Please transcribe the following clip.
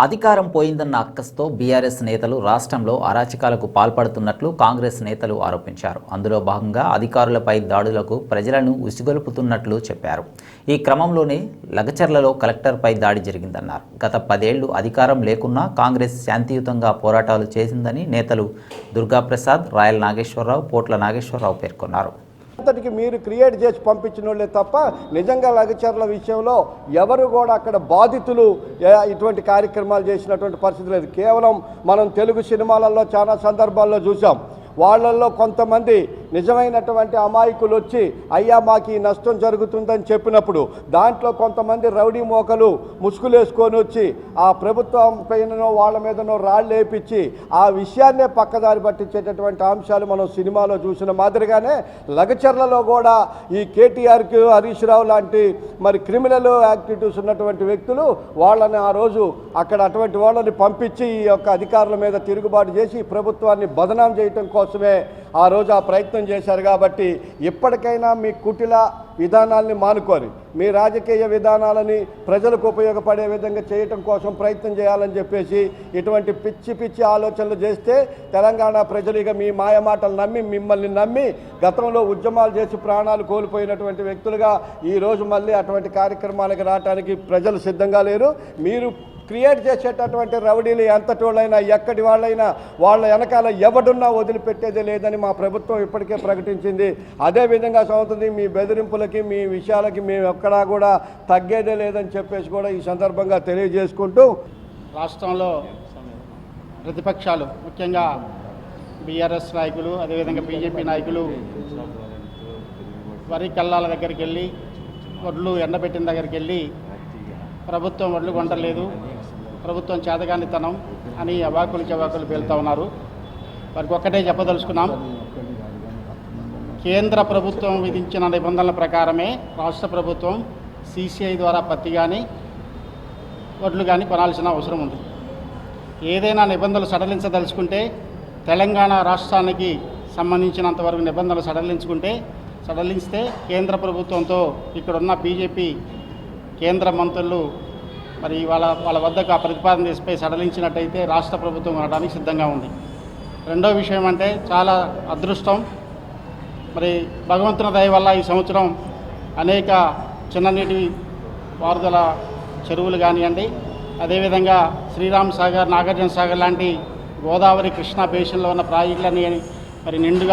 అధికారం పోయిందన్న అక్కస్తో బీఆర్ఎస్ నేతలు రాష్ట్రంలో అరాచకాలకు పాల్పడుతున్నట్లు కాంగ్రెస్ నేతలు ఆరోపించారు. అందులో భాగంగా అధికారులపై దాడులకు ప్రజలను ఉసిగొల్పుతున్నట్లు చెప్పారు. ఈ క్రమంలోనే లగచర్లలో కలెక్టర్పై దాడి జరిగిందన్నారు. గత 10 ఏళ్లు అధికారం లేకున్నా కాంగ్రెస్ శాంతియుతంగా పోరాటాలు చేసిందని నేతలు దుర్గాప్రసాద్, రాయల్ నాగేశ్వరరావు, పోట్ల నాగేశ్వరరావు పేర్కొన్నారు. అంతటికి మీరు క్రియేట్ చేసి పంపించిన వాళ్ళే తప్ప నిజంగా లగచర్ల విషయంలో ఎవరు కూడా అక్కడ బాధితులు ఇటువంటి కార్యక్రమాలు చేసినటువంటి పరిస్థితి లేదు. కేవలం మనం తెలుగు సినిమాలలో చాలా సందర్భాల్లో చూసాం. వాళ్ళల్లో కొంతమంది నిజమైనటువంటి అమాయకులు వచ్చి అయ్యా మాకు ఈ నష్టం జరుగుతుందని చెప్పినప్పుడు దాంట్లో కొంతమంది రౌడీ మోకలు ముసుగులేసుకొని వచ్చి ఆ ప్రభుత్వం పైననో వాళ్ళ మీదనో రాళ్ళు వేపించి ఆ విషయాన్నే పక్కదారి పట్టించేటటువంటి అంశాలు మనం సినిమాలో చూసిన మాదిరిగానే లగచర్లలో కూడా ఈ కేటీఆర్కి, హరీష్ రావు లాంటి మరి క్రిమినల్ యాక్టివిటీస్ ఉన్నటువంటి వ్యక్తులు వాళ్ళని ఆ రోజు అక్కడ అటువంటి వాళ్ళని పంపించి ఈ యొక్క అధికారుల మీద తిరుగుబాటు చేసి ప్రభుత్వాన్ని బదనాం చేయటం కోసమే ఆ రోజు ఆ ప్రయత్నం చేశారు. కాబట్టి ఇప్పటికైనా మీ కుటిల విధానాల్ని మానుకొని మీ రాజకీయ విధానాలని ప్రజలకు ఉపయోగపడే విధంగా చేయటం కోసం ప్రయత్నం చేయాలని చెప్పేసి ఇటువంటి పిచ్చి ఆలోచనలు చేస్తే తెలంగాణ ప్రజలు ఇక మీ మాయమాటలు నమ్మి మిమ్మల్ని నమ్మి గతంలో ఉద్యమాలు చేసి ప్రాణాలు కోల్పోయినటువంటి వ్యక్తులుగా ఈరోజు మళ్ళీ అటువంటి కార్యక్రమాలకు రావడానికి ప్రజలు సిద్ధంగా లేరు. మీరు క్రియేట్ చేసేటటువంటి రౌడీలు ఎంతటోళ్ళైనా ఎక్కడి వాళ్ళైనా వాళ్ళ వెనకాల ఎవడున్నా వదిలిపెట్టేదే లేదని మా ప్రభుత్వం ఇప్పటికే ప్రకటించింది. అదేవిధంగా సాగుతుంది. మీ బెదిరింపులకి మీ విషయాలకి మేము ఎక్కడా కూడా తగ్గేదే లేదని చెప్పేసి కూడా ఈ సందర్భంగా తెలియజేసుకుంటూ రాష్ట్రంలో ప్రతిపక్షాలు ముఖ్యంగా బీఆర్ఎస్ నాయకులు అదేవిధంగా బీజేపీ నాయకులు వరి కల్లాల దగ్గరికి వెళ్ళి వడ్లు ఎండబెట్టిన దగ్గరికి వెళ్ళి ప్రభుత్వం వడ్లు కొంటలేదు, ప్రభుత్వం చేతగానితనం అని అవాకులు పేలుతూ ఉన్నారు. వారికి ఒక్కటే చెప్పదలుచుకున్నాం. కేంద్ర ప్రభుత్వం విధించిన నిబంధనల ప్రకారమే రాష్ట్ర ప్రభుత్వం CCI ద్వారా పత్తి కానీ వడ్లు కానీ కొనాల్సిన అవసరం ఉంది. ఏదైనా నిబంధనలు సడలించదలుచుకుంటే తెలంగాణ రాష్ట్రానికి సంబంధించినంతవరకు నిబంధనలు సడలిస్తే కేంద్ర ప్రభుత్వంతో ఇక్కడున్న బీజేపీ కేంద్ర మంత్రులు మరి వాళ్ళ వద్దకు ఆ ప్రతిపాదన చేసిపోయి సడలించినట్టయితే రాష్ట్ర ప్రభుత్వం కొనడానికి సిద్ధంగా ఉంది. రెండో విషయం అంటే చాలా అదృష్టం, మరి భగవంతుని దయ వల్ల ఈ సంవత్సరం అనేక చిన్ననీటి పారుదల చెరువులు కానివ్వండి, అదేవిధంగా శ్రీరామ్ సాగర్, నాగార్జున సాగర్ లాంటి గోదావరి, కృష్ణా బేసిన్లో ఉన్న ప్రాజెక్టులని మరి నిండుగా